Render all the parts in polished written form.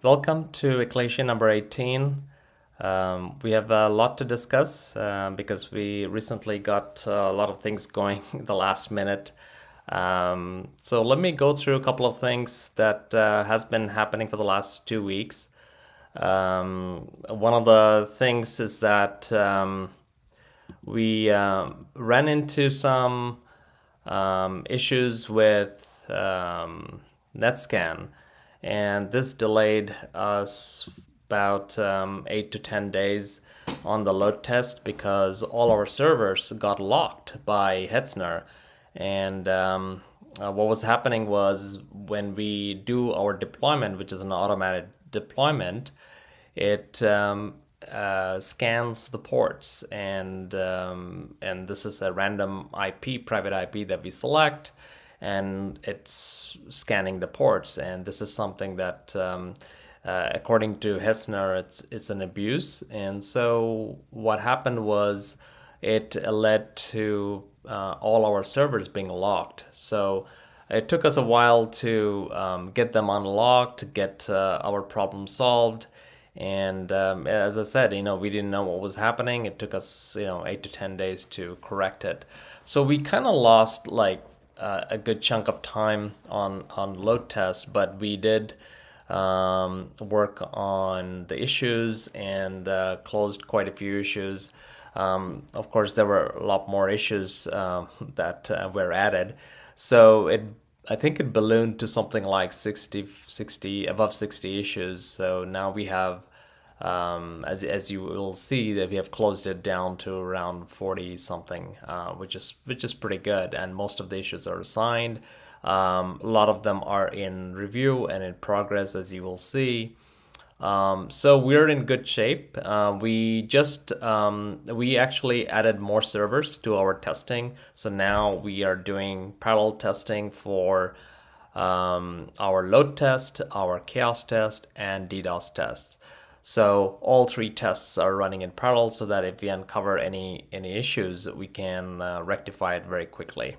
Welcome to Ecclesia number 18. We have a lot to discuss because we recently got a lot of things going the last minute. So let me go through a couple of things that has been happening for the last 2 weeks. One of the things is that we ran into some issues with NetScan, and this delayed us about 8 to 10 days on the load test because all our servers got locked by Hetzner. And what was happening was when we do our deployment, which is an automated deployment, it scans the ports, and this is a random IP, private IP that we select, and it's scanning the ports. And this is something that, according to Hessner, it's an abuse. And so what happened was it led to all our servers being locked. So it took us a while to get them unlocked, get our problem solved. And as I said, we didn't know what was happening. It took us, 8 to 10 days to correct it. So we kind of lost like a good chunk of time on load test, but we did work on the issues and closed quite a few issues. Of course, there were a lot more issues that were added. So I think it ballooned to something like 60, above 60 issues. So now we have, as you will see, that we have closed it down to around 40 something, which is pretty good. And most of the issues are assigned. A lot of them are in review and in progress, as you will see. So we're in good shape. We actually added more servers to our testing. So now we are doing parallel testing for our load test, our chaos test, and DDoS test. So all three tests are running in parallel so that if we uncover any issues, we can rectify it very quickly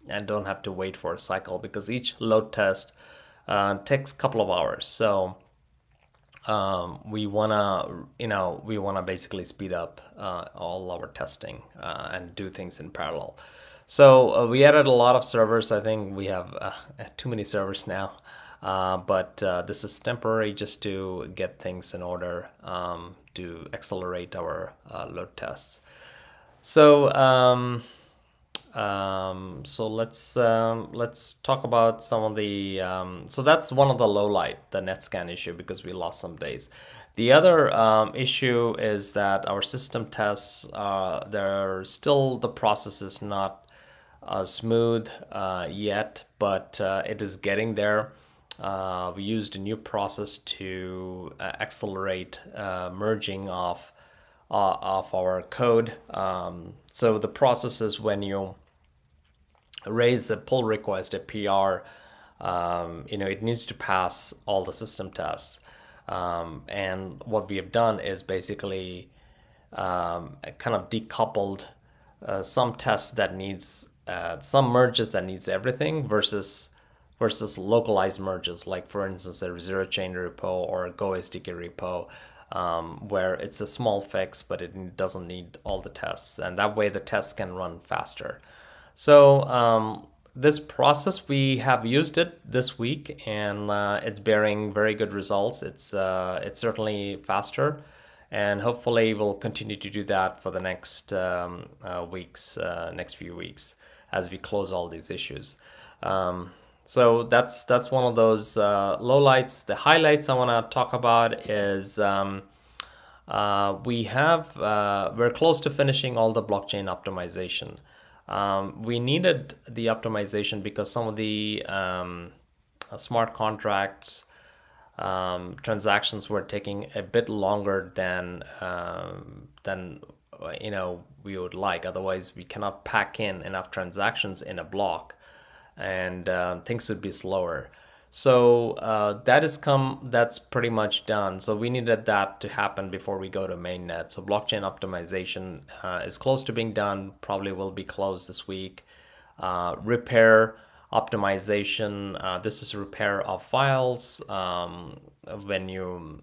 and don't have to wait for a cycle, because each load test takes a couple of hours. So we wanna basically speed up all our testing and do things in parallel. So we added a lot of servers. I think we have too many servers now, but this is temporary just to get things in order, to accelerate our load tests. So let's talk about some of the. So that's one of the low light, the NetScan issue, because we lost some days. The other issue is that our system tests, the process is not smooth yet, but it is getting there. We used a new process to accelerate merging of our code. So the process is when you raise a pull request, a PR, it needs to pass all the system tests. And what we have done is basically kind of decoupled some tests that needs some merges that needs everything versus localized merges, like for instance a zero chain repo or a Go SDK repo, where it's a small fix but it doesn't need all the tests, and that way the tests can run faster. So this process, we have used it this week, and it's bearing very good results. It's certainly faster, and hopefully we'll continue to do that for the next next few weeks as we close all these issues. So that's one of those lowlights. The highlights I want to talk about is we're close to finishing all the blockchain optimization. We needed the optimization because some of the smart contracts transactions were taking a bit longer than we would like. Otherwise, we cannot pack in enough transactions in a block, and things would be slower. So that's pretty much done. So we needed that to happen before we go to mainnet. So blockchain optimization is close to being done, probably will be closed this week. Repair optimization, this is repair of files. when you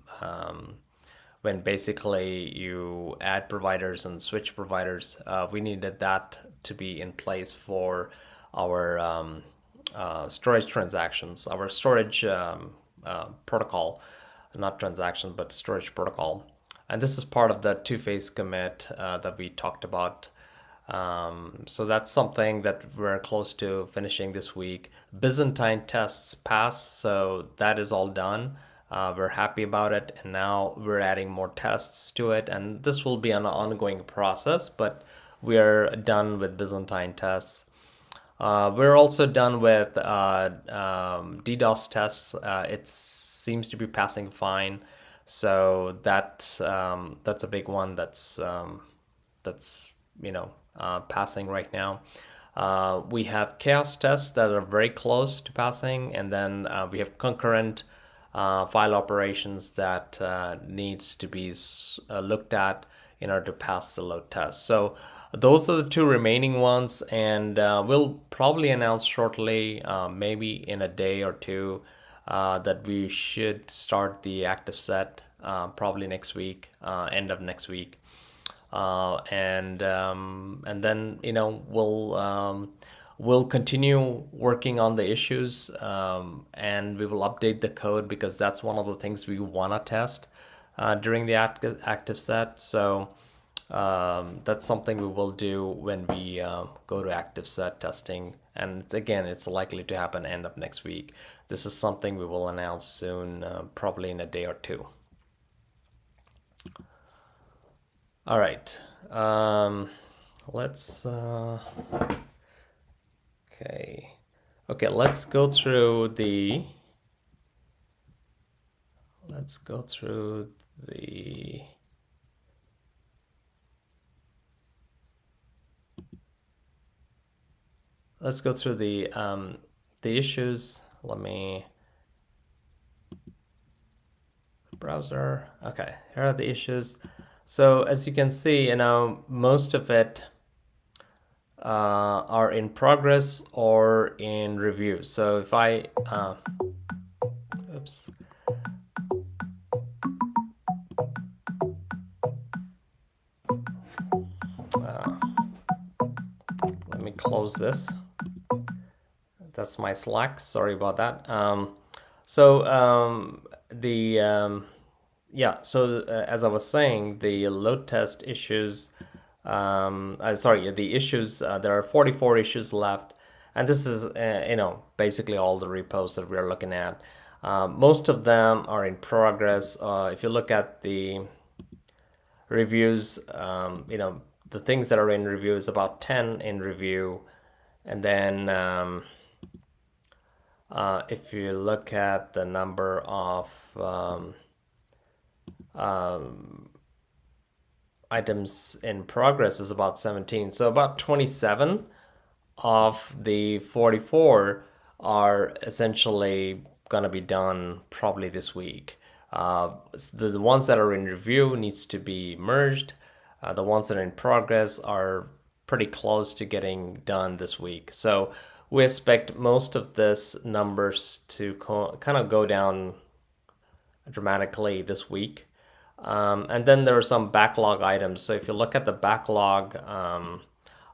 when basically you add providers and switch providers. We needed that to be in place for our storage transactions, our storage protocol, not transaction, but storage protocol. And this is part of the two-phase commit that we talked about. So that's something that we're close to finishing this week. Byzantine tests passed, so that is all done. We're happy about it, and now we're adding more tests to it, and this will be an ongoing process, but we are done with Byzantine tests. We're also done with DDoS tests. It seems to be passing fine, so that's a big one that's passing right now. We have chaos tests that are very close to passing, and then we have concurrent file operations that needs to be looked at in order to pass the load test. So those are the two remaining ones, and we'll probably announce shortly, maybe in a day or two, that we should start the active set probably next week, end of next week. And then we'll continue working on the issues, and we will update the code because that's one of the things we want to test during the active set. So that's something we will do when we go to active set testing. And again, it's likely to happen end of next week. This is something we will announce soon, probably in a day or two. All right. Let's okay. Okay, let's go through the let's go through the the issues. Let me browser. Okay, here are the issues. So as you can see, most of it are in progress or in review. So if I, oops. Let me close this. That's my Slack. Sorry about that. As I was saying, the load test issues, the issues, there are 44 issues left. And this is, basically all the repos that we're looking at. Most of them are in progress. If you look at the reviews, the things that are in review is about 10 in review. And then if you look at the number of items in progress is about 17. So about 27 of the 44 are essentially going to be done probably this week. The ones that are in review needs to be merged. The ones that are in progress are pretty close to getting done this week. So we expect most of this numbers to kind of go down dramatically this week. And then there are some backlog items. So if you look at the backlog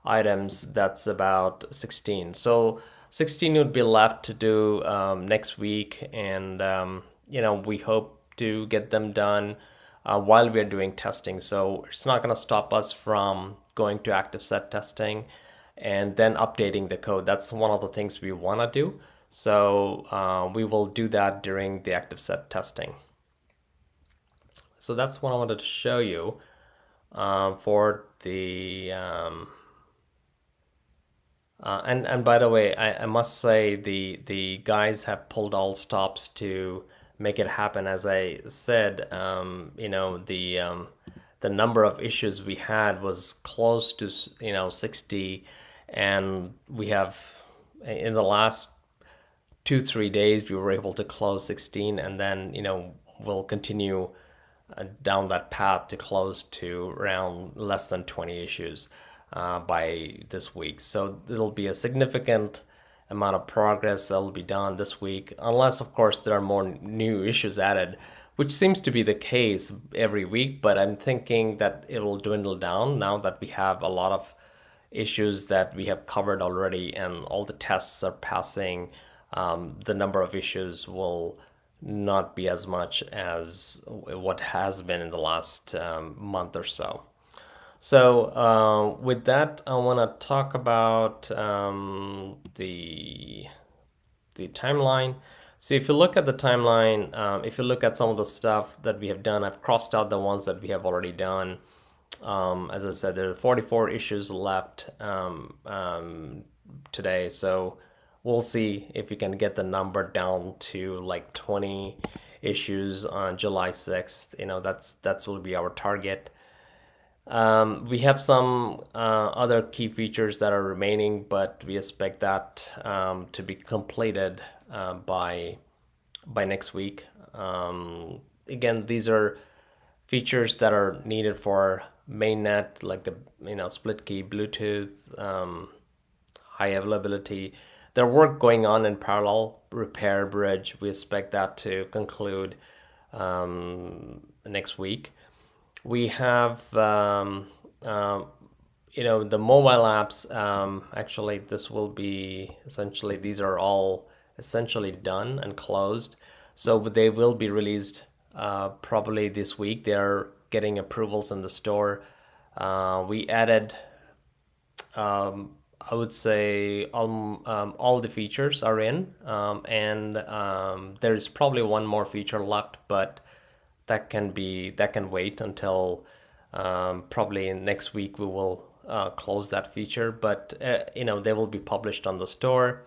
items, that's about 16. So 16 would be left to do next week. And, we hope to get them done while we're doing testing. So it's not going to stop us from going to active set testing and then updating the code. That's one of the things we want to do. So we will do that during the active set testing. So that's what I wanted to show you for the and by the way, I must say the guys have pulled all stops to make it happen. As I said, the number of issues we had was close to 60, and we have in the last 2-3 days we were able to close 16, and then we'll continue down that path to close to around less than 20 issues by this week. So it'll be a significant amount of progress that will be done this week, unless, of course, there are more new issues added, which seems to be the case every week. But I'm thinking that it will dwindle down now that we have a lot of issues that we have covered already and all the tests are passing. The number of issues will not be as much as what has been in the last month or so. So with that, I want to talk about the timeline. So if you look at the timeline, if you look at some of the stuff that we have done, I've crossed out the ones that we have already done. As I said, there are 44 issues left today. So we'll see if we can get the number down to like 20 issues on July 6th. That's will be our target. We have some other key features that are remaining, but we expect that to be completed by next week. Again, these are features that are needed for mainnet, like the split key Bluetooth, high availability. There work going on in parallel. Repair bridge, we expect that to conclude next week. We have the mobile apps. Actually, this will be essentially, these are all essentially done and closed, so they will be released probably this week. They're getting approvals in the store. We added, I would say, all the features are in, and there's probably one more feature left, but that can wait until probably next week. We will close that feature, but they will be published on the store.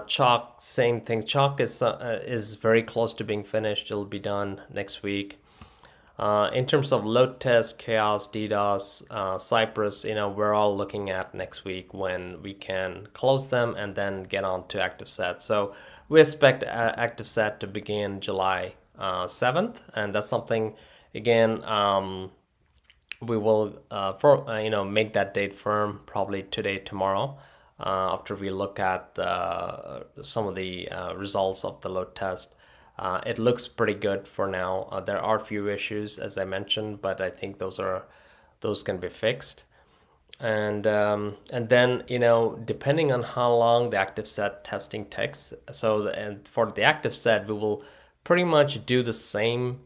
Chalk, same thing. Chalk is very close to being finished. It'll be done next week. In terms of load test, Chaos, DDoS, Cypress, we're all looking at next week when we can close them and then get on to active set. So we expect active set to begin July 7th, and that's something, again, we will make that date firm probably today, tomorrow, after we look at some of the results of the load test. It looks pretty good for now. There are a few issues, as I mentioned, but I think those can be fixed. And then depending on how long the active set testing takes. And for the active set, we will pretty much do the same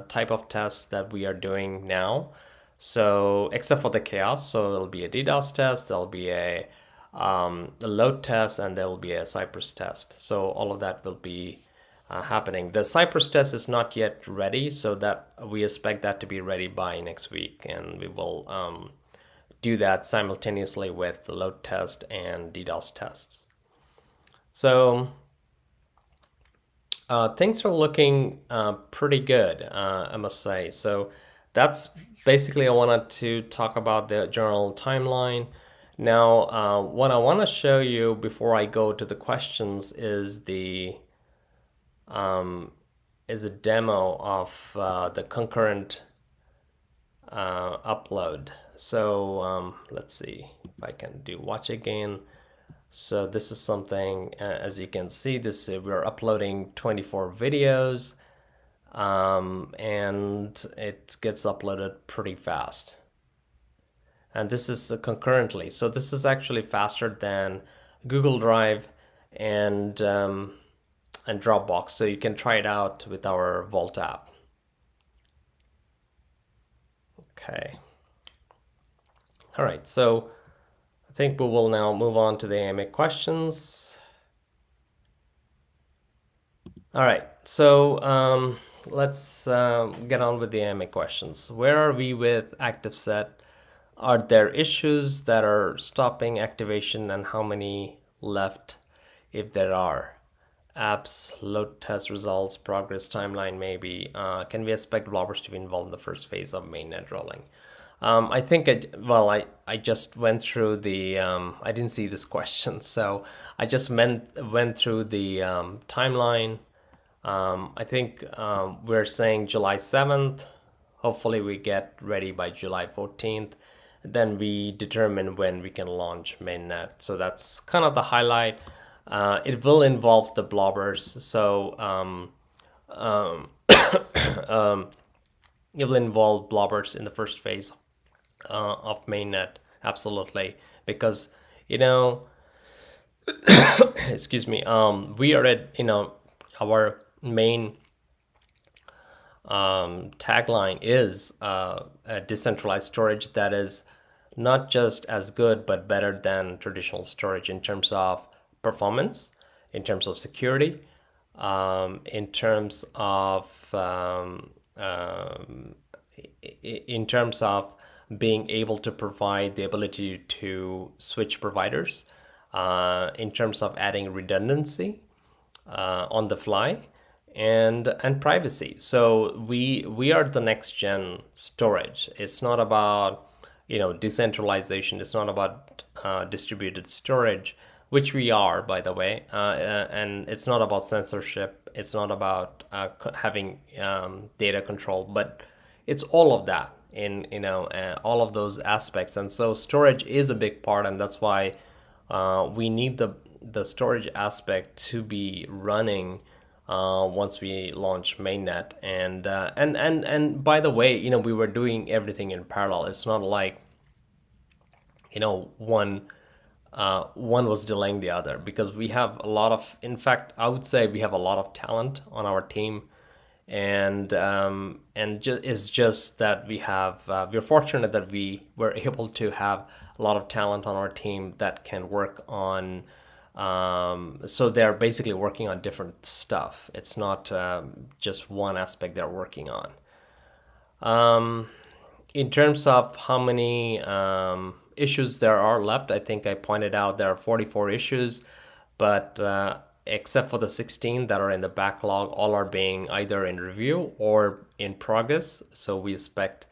type of tests that we are doing now. So except for the chaos, so it'll be a DDoS test, there'll be a load test, and there will be a Cypress test. So all of that will be happening. The Cypress test is not yet ready, so that we expect that to be ready by next week, and we will do that simultaneously with the load test and DDoS tests. So things are looking pretty good, I must say. So that's basically, I wanted to talk about the general timeline. Now, what I want to show you before I go to the questions is a demo of the concurrent upload. So let's see if I can do watch again. So this is something, as you can see, we're uploading 24 videos, and it gets uploaded pretty fast. And this is concurrently. So this is actually faster than Google Drive and Dropbox. So you can try it out with our Vault app. Okay. All right. So I think we will now move on to the AMA questions. All right. So let's get on with the AMA questions. Where are we with ActiveSet? Are there issues that are stopping activation, and how many left, if there are? Apps, load test results, progress timeline, maybe. Can we expect developers to be involved in the first phase of mainnet rolling? I think I just went through the I didn't see this question, so I just went through the timeline. I think we're saying July 7th. Hopefully we get ready by July 14th. then we determine when we can launch mainnet. So that's kind of the highlight. It will involve the blobbers. So it will involve blobbers in the first phase of mainnet. Absolutely. Because, you know, excuse me, we are at, our main tagline is a decentralized storage that is not just as good but better than traditional storage in terms of performance, in terms of security, in terms of in terms of being able to provide the ability to switch providers, in terms of adding redundancy on the fly, and privacy. So we are the next gen storage. It's not about decentralization. It's not about distributed storage, which we are, by the way. And it's not about censorship. It's not about having data control, but it's all of that in all of those aspects. And so storage is a big part, and that's why we need the storage aspect to be running once we launch mainnet. And by the way, we were doing everything in parallel. It's not like one one was delaying the other, because we have a lot of, in fact, I would say we have a lot of talent on our team. It's just that we're fortunate that we were able to have a lot of talent on our team that can work on, so they're basically working on different stuff. It's not just one aspect they're working on. In terms of how many issues there are left, I think I pointed out there are 44 issues, but except for the 16 that are in the backlog, all are being either in review or in progress. So we expect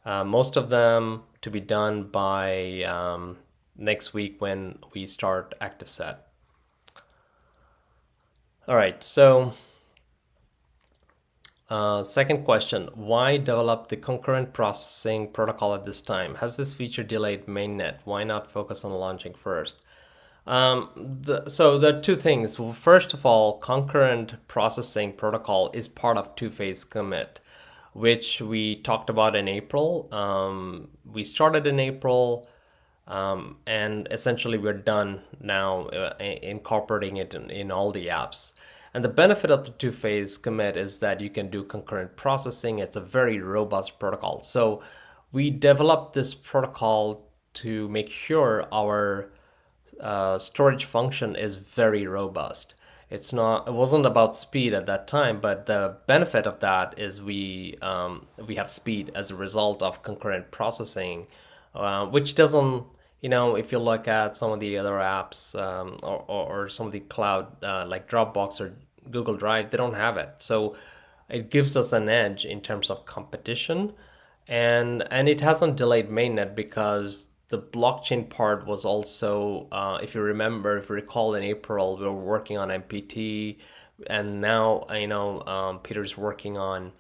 most of them to be done by next week when we start active set. All right, so second question, why develop the concurrent processing protocol at this time? Has this feature delayed mainnet? Why not focus on launching first? So there are two things. Well, first of all, concurrent processing protocol is part of two-phase commit, which we talked about in April. We started in April, and essentially we're done now incorporating it in all the apps. And the benefit of the two-phase commit is that you can do concurrent processing. It's a very robust protocol. So we developed this protocol to make sure our storage function is very robust. It wasn't about speed at that time, but the benefit of that is we have speed as a result of concurrent processing, which doesn't, if you look at some of the other apps, or some of the cloud like Dropbox or Google Drive, they don't have it. So it gives us an edge in terms of competition, and it hasn't delayed mainnet because the blockchain part was also, if you recall, in April, we were working on MPT, and now Peter's working on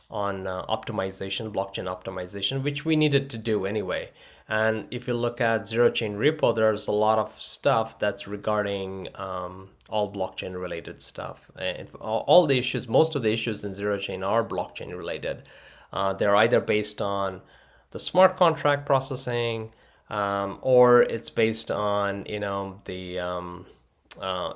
optimization, blockchain optimization, which we needed to do anyway. And if you look at zero chain repo, there's a lot of stuff that's regarding all blockchain related stuff. And all the issues, most of the issues in zero chain are blockchain related. They're either based on the smart contract processing, or it's based on the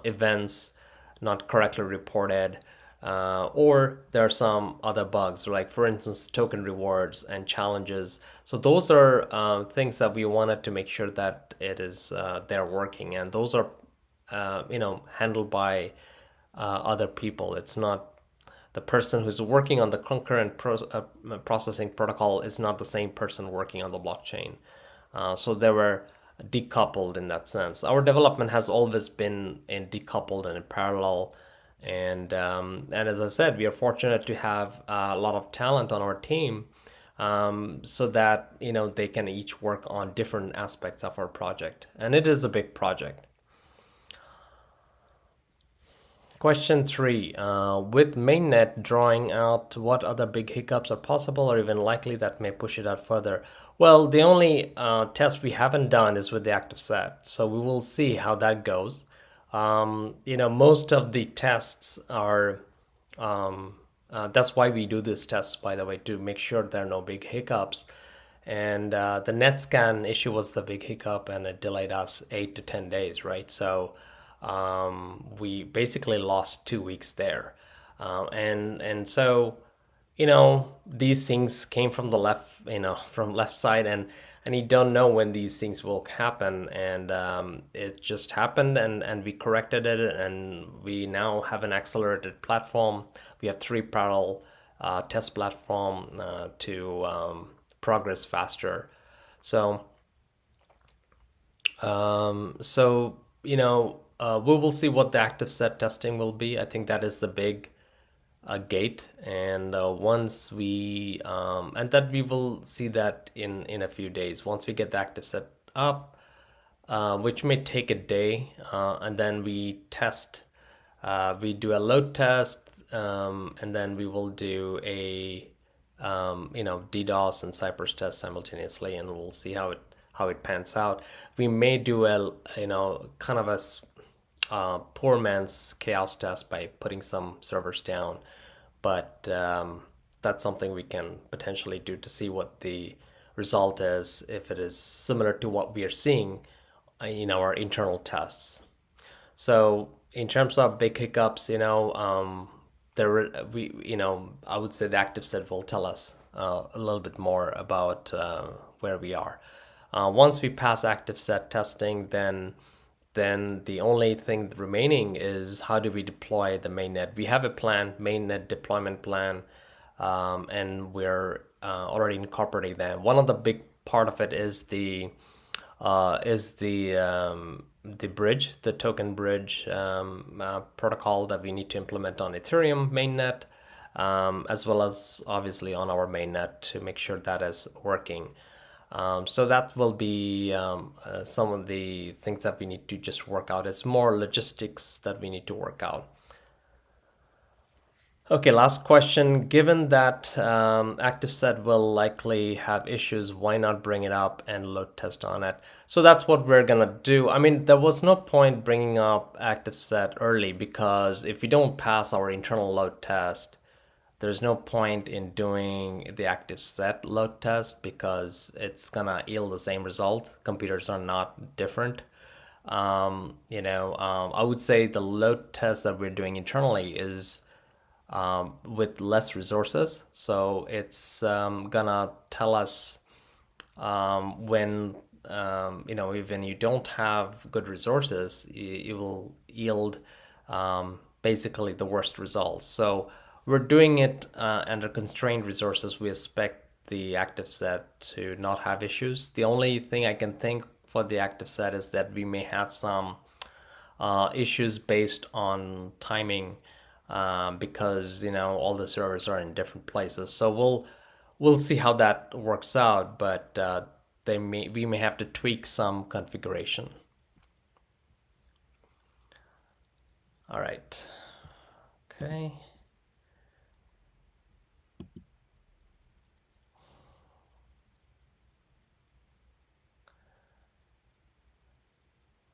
events not correctly reported, or there are some other bugs, like for instance token rewards and challenges. So those are things that we wanted to make sure that it is they're working, and those are handled by other people. It's not the person who's working on the concurrent processing protocol is not the same person working on the blockchain. So they were decoupled in that sense. Our development has always been in decoupled and in parallel. And as I said, we are fortunate to have a lot of talent on our team, so that they can each work on different aspects of our project. And it is a big project. Question three, with mainnet drawing out, what other big hiccups are possible or even likely that may push it out further? Well, the only test we haven't done is with the active set, so we will see how that goes. Most of the tests are, that's why we do this test, by the way, to make sure there are no big hiccups. And the net scan issue was the big hiccup, and it delayed us 8 to 10 days, right? So we basically lost 2 weeks there, and so these things came from the left, from left side, and you don't know when these things will happen, and it just happened, and we corrected it, and we now have an accelerated platform. We have three parallel test platform to progress faster. So we will see what the active set testing will be. I think that is the big gate, and once we and that we will see that in a few days. Once we get the active set up, which may take a day, and then we test. We do a load test, and then we will do a DDoS and Cypress test simultaneously, and we'll see how it pans out. We may do a kind of a poor man's chaos test by putting some servers down, but that's something we can potentially do to see what the result is, if it is similar to what we are seeing in our internal tests. So in terms of big hiccups, I would say the active set will tell us a little bit more about where we are. Once we pass active set testing, then the only thing remaining is how do we deploy the mainnet. We have a plan, mainnet deployment plan, and we're already incorporating that. One of the big part of it is the bridge, the token bridge protocol that we need to implement on Ethereum mainnet, as well as obviously on our mainnet to make sure that is working. So that will be some of the things that we need to just work out. It's more logistics that we need to work out. Okay, last question. Given that ActiveSet will likely have issues, why not bring it up and load test on it? So that's what we're gonna do. I mean, there was no point bringing up ActiveSet early, because if we don't pass our internal load test, there's no point in doing the ActiveSet load test, because it's gonna yield the same result. Computers are not different. I would say the load test that we're doing internally is with less resources. So it's gonna tell us when even you don't have good resources, you will yield basically the worst results. So we're doing it under constrained resources. We expect the active set to not have issues. The only thing I can think for the active set is that we may have some issues based on timing, because all the servers are in different places. So we'll see how that works out, but we may have to tweak some configuration. All right. Okay.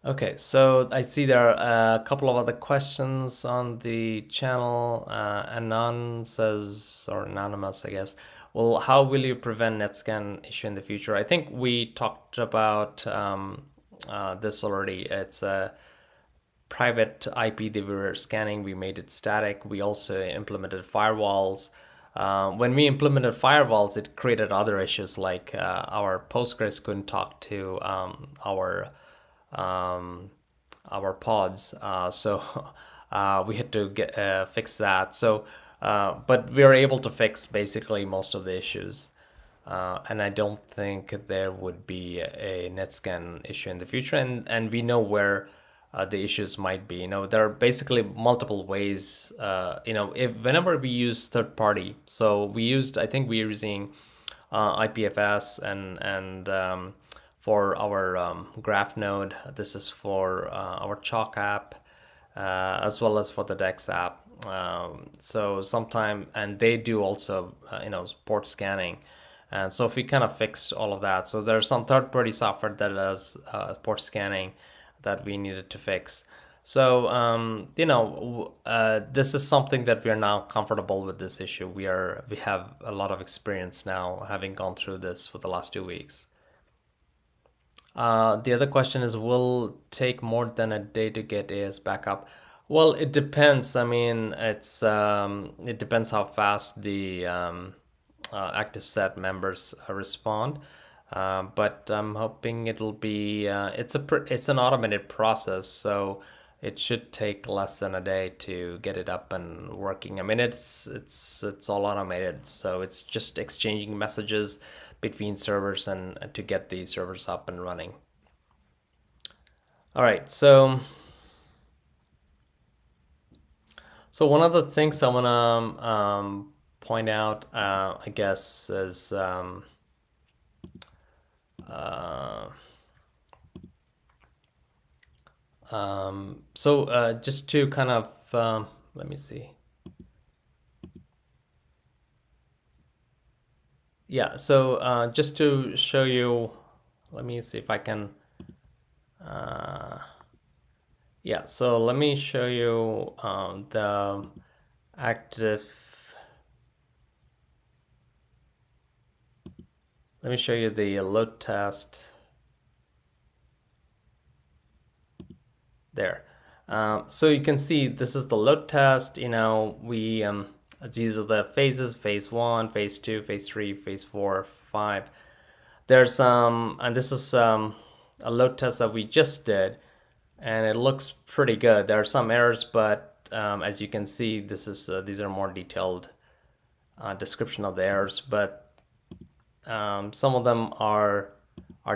Okay, so I see there are a couple of other questions on the channel. Anon says, or Anonymous, I guess, well, how will you prevent NetScan issue in the future? I think we talked about this already. It's a private IP that we were scanning. We made it static. We also implemented firewalls. When we implemented firewalls, it created other issues, like our Postgres couldn't talk to our pods, so we had to fix that. So, but we were able to fix basically most of the issues, and I don't think there would be a NetScan issue in the future. And we know where the issues might be. There are basically multiple ways. If whenever we use third party, so I think we're using IPFS and for our graph node. This is for our Chalk app. as well as for the Dex app. So sometime, and they do also, port scanning. And so if we kind of fixed all of that, so there's some third-party software that does port scanning that we needed to fix. So this is something that we are now comfortable with this issue. We have a lot of experience now, having gone through this for the last 2 weeks. The other question is, will take more than a day to get AS back up? Well, it depends. I mean, it depends how fast the active set members respond. But I'm hoping it'll be it's an automated process, so it should take less than a day to get it up and working. I mean, it's all automated, so it's just exchanging messages between servers and to get these servers up and running. All right, so one of the things I want to point out, I guess, is just to kind of let me see. Yeah, so just to show you, let me see if I can. Yeah, so let me show you the active. Let me show you the load test. There. So you can see this is the load test. These are the phases: phase 1, phase 2, phase 3, phase 4, 5. There's and this is a load test that we just did, and it looks pretty good. There are some errors, but as you can see, these are more detailed description of the errors, but some of them are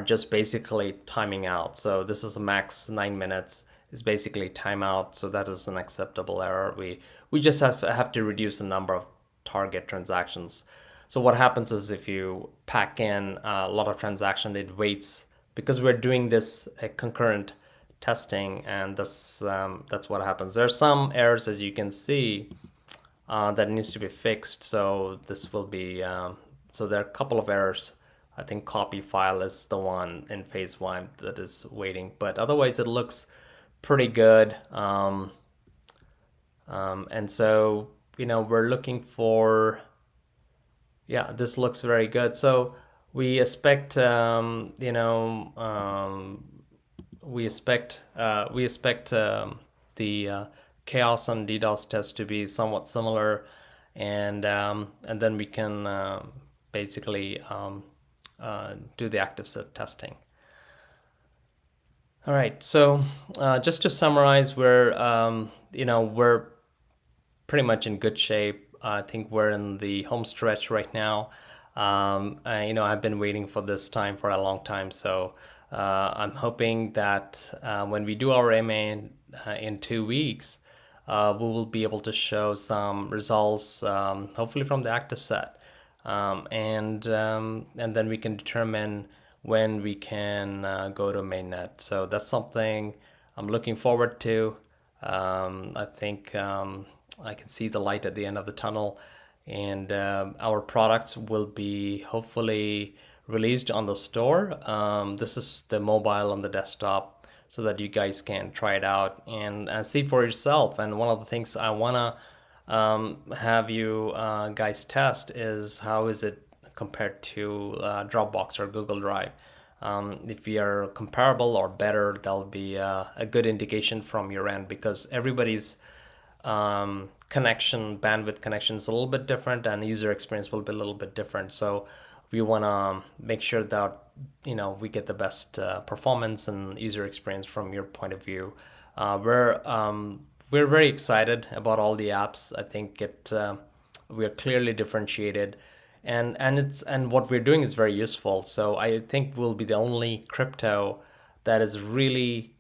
just basically timing out. So this is a max 9 minutes. Is basically timeout, so that is an acceptable error. We just have to reduce the number of target transactions. So what happens is, if you pack in a lot of transaction, it waits, because we're doing this concurrent testing, and that's what happens. There are some errors, as you can see, that needs to be fixed. So this will be so there are a couple of errors. I think copy file is the one in phase 1 that is waiting, but otherwise it looks pretty good. And so, we're looking for, yeah, this looks very good. So we expect, the chaos and DDoS test to be somewhat similar, and then we can basically do the active set testing. All right, so just to summarize, we're pretty much in good shape. I think we're in the home stretch right now. I've been waiting for this time for a long time, so I'm hoping that when we do our MA in 2 weeks, we will be able to show some results, hopefully from the active set, and then we can determine when we can go to mainnet. So that's something I'm looking forward to. I think I can see the light at the end of the tunnel, and our products will be hopefully released on the store. This is the mobile and the desktop, so that you guys can try it out and see for yourself. And one of the things I want to have you guys test is, how is it compared to Dropbox or Google Drive. If we are comparable or better, that'll be a good indication from your end, because everybody's bandwidth connection is a little bit different, and user experience will be a little bit different. So we want to make sure that we get the best performance and user experience from your point of view. We're very excited about all the apps. I think we are clearly differentiated, and what we're doing is very useful. So I think we'll be the only crypto that is really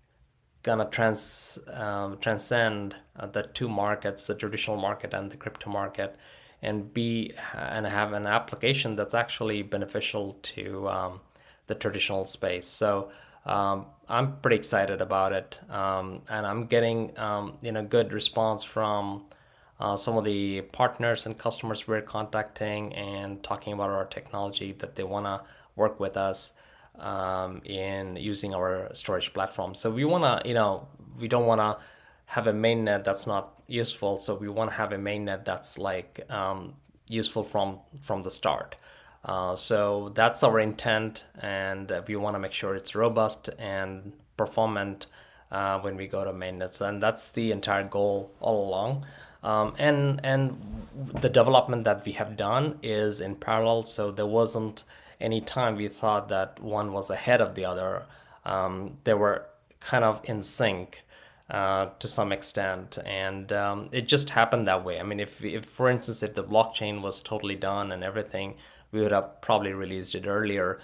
gonna transcend the two markets, the traditional market and the crypto market, and have an application that's actually beneficial to the traditional space. So I'm pretty excited about it, and I'm getting good response from some of the partners and customers we're contacting and talking about our technology that they want to work with us in using our storage platform. So we want to, we don't want to have a mainnet that's not useful. So we want to have a mainnet that's like useful from the start. So that's our intent, and we want to make sure it's robust and performant when we go to mainnets, and that's the entire goal all along. And the development that we have done is in parallel, so there wasn't any time we thought that one was ahead of the other. They were kind of in sync to some extent, and it just happened that way. I mean, if for instance, if the blockchain was totally done and everything, we would have probably released it earlier.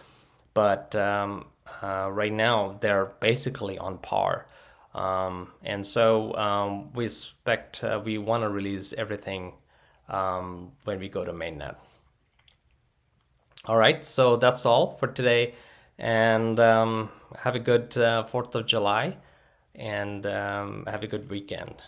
But right now, they're basically on par. And so we expect we want to release everything when we go to mainnet. All right, so that's all for today, and have a good 4th of July, and have a good weekend.